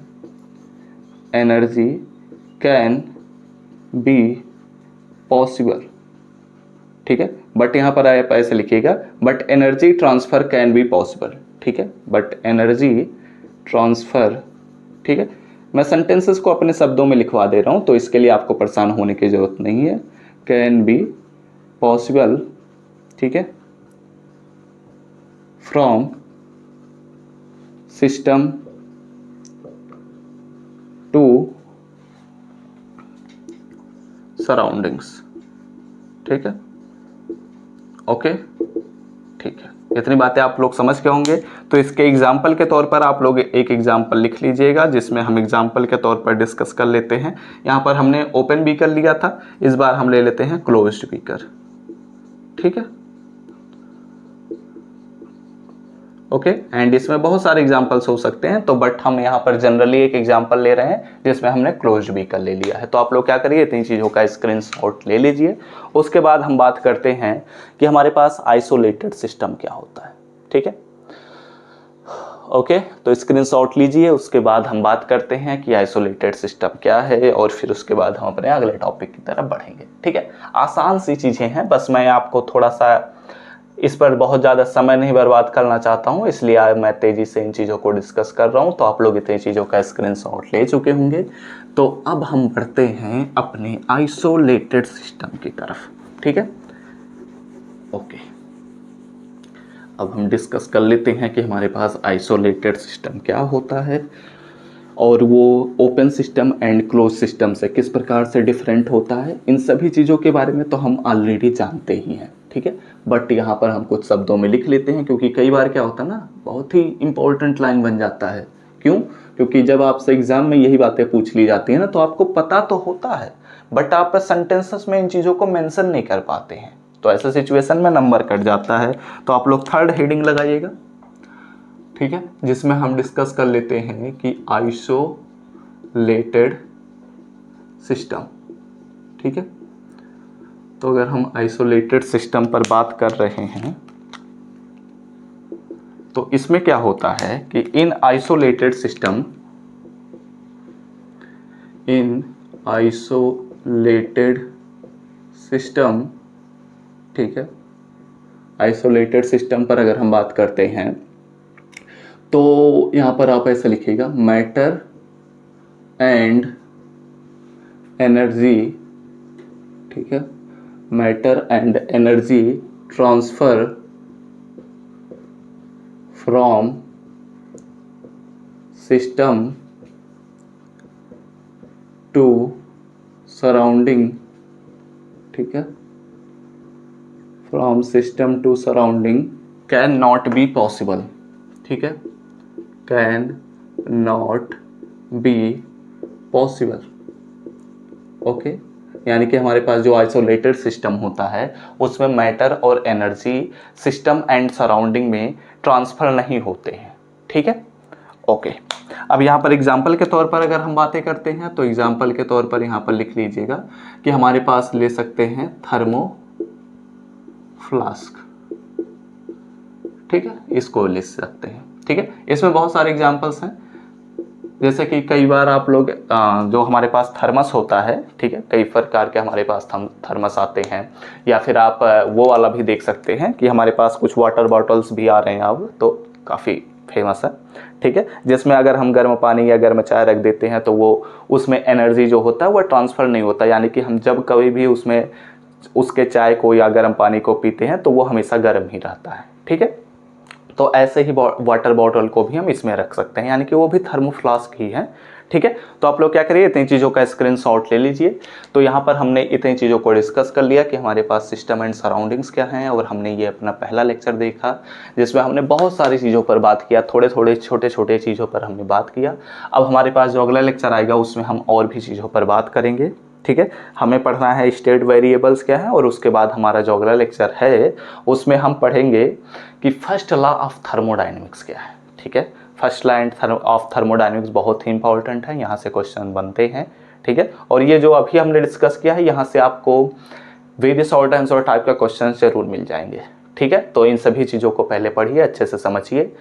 एनर्जी कैन बी पॉसिबल, ठीक है, बट यहाँ पर आप ऐसे लिखिएगा, but energy transfer can be possible, ठीक है, बट एनर्जी ट्रांसफर, ठीक है। मैं सेंटेंसेस को अपने शब्दों में लिखवा दे रहा हूँ तो इसके लिए आपको परेशान होने की जरूरत नहीं है, कैन बी पॉसिबल, ठीक है, फ्रॉम सिस्टम टू सराउंडिंग्स, ठीक है, ओके, ठीक है। इतनी बातें आप लोग समझ के होंगे। तो इसके एग्जाम्पल के तौर पर आप लोग एक एग्जाम्पल लिख लीजिएगा जिसमें हम एग्जाम्पल के तौर पर डिस्कस कर लेते हैं। यहाँ पर हमने ओपन बीकर लिया था, इस बार हम ले लेते हैं क्लोज्ड बीकर, ठीक है, ओके एंड इसमें बहुत सारे एग्जांपल्स हो सकते हैं, तो बट हम यहाँ पर जनरली एक एग्जांपल ले रहे हैं जिसमें हमने क्लोज्ड व्हीकल ले लिया है। तो आप लोग क्या करिए, इतनी चीज़ों का स्क्रीनशॉट ले लीजिए। उसके बाद हम बात करते हैं कि हमारे पास आइसोलेटेड सिस्टम क्या होता है। ठीक है, ओके तो स्क्रीनशॉट लीजिए। उसके बाद हम बात करते हैं कि आइसोलेटेड सिस्टम क्या है, और फिर उसके बाद हम अपने अगले टॉपिक की तरफ बढ़ेंगे। ठीक है, आसान सी चीज़ें हैं, बस मैं आपको थोड़ा सा इस पर बहुत ज़्यादा समय नहीं बर्बाद करना चाहता हूँ, इसलिए मैं तेज़ी से इन चीज़ों को डिस्कस कर रहा हूँ। तो आप लोग इतनी चीज़ों का स्क्रीनशॉट ले चुके होंगे। तो अब हम बढ़ते हैं अपने आइसोलेटेड सिस्टम की तरफ। ठीक है, ओके अब हम डिस्कस कर लेते हैं कि हमारे पास आइसोलेटेड सिस्टम क्या होता है और वो open system and close system से किस प्रकार से डिफरेंट होता है। इन सभी चीज़ों के बारे में तो हम ऑलरेडी जानते ही हैं। ठीक है, बट यहाँ पर हम कुछ शब्दों में लिख लेते हैं, क्योंकि कई बार क्या होता है ना, बहुत ही इंपॉर्टेंट लाइन बन जाता है। क्यों? क्योंकि जब आपसे एग्जाम में यही बातें पूछ ली जाती हैं ना, तो आपको पता तो होता है बट आप सेंटेंसेस में इन चीज़ों को मेंशन नहीं कर पाते हैं, तो ऐसे सिचुएशन में नंबर कट जाता है। तो आप लोग थर्ड हेडिंग लगाइएगा। ठीक है, जिसमें हम डिस्कस कर लेते हैं कि आइसोलेटेड सिस्टम। ठीक है, तो अगर हम आइसोलेटेड सिस्टम पर बात कर रहे हैं तो इसमें क्या होता है कि इन आइसोलेटेड सिस्टम ठीक है, आइसोलेटेड सिस्टम पर अगर हम बात करते हैं तो यहां पर आप ऐसा लिखिएगा, मैटर एंड एनर्जी। ठीक है, matter and energy transfer from system to surrounding. ठीक है, from system to surrounding can not be possible. ठीक है, can not be possible. Okay, यानी कि हमारे पास जो आइसोलेटेड सिस्टम होता है उसमें मैटर और एनर्जी सिस्टम एंड सराउंडिंग में ट्रांसफ़र नहीं होते हैं। ठीक है, ओके अब यहाँ पर एग्जाम्पल के तौर पर अगर हम बातें करते हैं तो एग्जाम्पल के तौर पर यहाँ पर लिख लीजिएगा कि हमारे पास ले सकते हैं थर्मो फ्लास्क। ठीक है, इसको लिख सकते हैं। ठीक है, इसमें बहुत सारे एग्जाम्पल्स हैं, जैसे कि कई बार आप लोग जो हमारे पास थर्मस होता है, ठीक है, कई प्रकार के हमारे पास थर्मस आते हैं, या फिर आप वो वाला भी देख सकते हैं कि हमारे पास कुछ वाटर बॉटल्स भी आ रहे हैं अब, तो काफ़ी फेमस है। ठीक है, जिसमें अगर हम गर्म पानी या गर्म चाय रख देते हैं तो वो उसमें एनर्जी जो होता है वो ट्रांसफ़र नहीं होता, यानी कि हम जब कभी भी उसमें उसके चाय को या गर्म पानी को पीते हैं तो वो हमेशा गर्म ही रहता है। ठीक है, तो ऐसे ही वाटर बॉटल को भी हम इसमें रख सकते हैं, यानी कि वो भी थर्मोफ्लास्क ही है। ठीक है, तो आप लोग क्या करिए, इतनी चीज़ों का स्क्रीनशॉट ले लीजिए। तो यहाँ पर हमने इतनी चीज़ों को डिस्कस कर लिया कि हमारे पास सिस्टम एंड सराउंडिंग्स क्या हैं, और हमने ये अपना पहला लेक्चर देखा जिसमें हमने बहुत सारी चीज़ों पर बात किया, थोड़े थोड़े छोटे छोटे चीज़ों पर हमने बात किया। अब हमारे पास जो अगला लेक्चर आएगा उसमें हम और भी चीज़ों पर बात करेंगे। ठीक है, हमें पढ़ना है स्टेट वेरिएबल्स क्या है, और उसके बाद हमारा जो अगला लेक्चर है उसमें हम पढ़ेंगे कि फर्स्ट लॉ ऑफ थर्मोडायनेमिक्स क्या है। ठीक है, फर्स्ट लॉ ऑफ थर्मोडायनेमिक्स बहुत ही इंपॉर्टेंट है, यहाँ से क्वेश्चन बनते हैं। ठीक है, और ये जो अभी हमने डिस्कस किया है यहाँ से आपको वेरियस शॉर्ट आंसर टाइप का क्वेश्चन जरूर मिल जाएंगे। ठीक है, तो इन सभी चीज़ों को पहले पढ़िए, अच्छे से समझिए,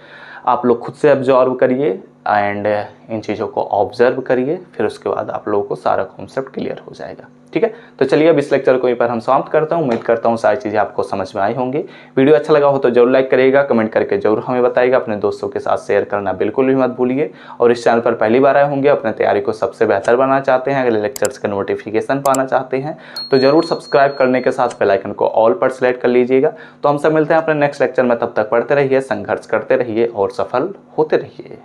आप लोग खुद से ऑब्जर्व करिए एंड इन चीज़ों को ऑब्जर्व करिए, फिर उसके बाद आप लोगों को सारा कॉन्सेप्ट क्लियर हो जाएगा। ठीक है, तो चलिए अब इस लेक्चर को यहीं पर हम समाप्त करता हूँ। उम्मीद करता हूँ सारी चीज़ें आपको समझ में आई होंगी। वीडियो अच्छा लगा हो तो जरूर लाइक करिएगा, कमेंट करके जरूर हमें बताइएगा, अपने दोस्तों के साथ शेयर करना बिल्कुल भी मत भूलिए। और इस चैनल पर पहली बार आए होंगे, अपने तैयारी को सबसे बेहतर बनाना चाहते हैं, अगले लेक्चर्स का नोटिफिकेशन पाना चाहते हैं तो जरूर सब्सक्राइब करने के साथ बेल आइकन को ऑल पर सेलेक्ट कर लीजिएगा। तो हम सब मिलते हैं अपने नेक्स्ट लेक्चर में, तब तक पढ़ते रहिए, संघर्ष करते रहिए और सफल होते रहिए।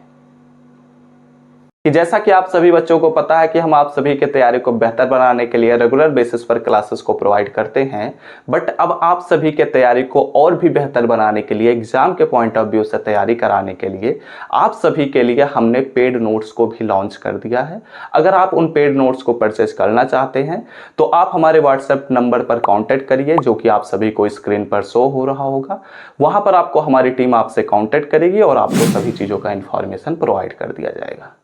कि जैसा कि आप सभी बच्चों को पता है कि हम आप सभी के तैयारी को बेहतर बनाने के लिए रेगुलर बेसिस पर क्लासेस को प्रोवाइड करते हैं, बट अब आप सभी के तैयारी को और भी बेहतर बनाने के लिए, एग्जाम के पॉइंट ऑफ व्यू से तैयारी कराने के लिए आप सभी के लिए हमने पेड नोट्स को भी लॉन्च कर दिया है। अगर आप उन पेड नोट्स को परचेज करना चाहते हैं तो आप हमारे व्हाट्सएप नंबर पर कॉन्टेक्ट करिए, जो कि आप सभी को स्क्रीन पर शो हो रहा होगा। वहां पर आपको हमारी टीम आपसे कॉन्टेक्ट करेगी और आपको सभी चीज़ों का इंफॉर्मेशन प्रोवाइड कर दिया जाएगा।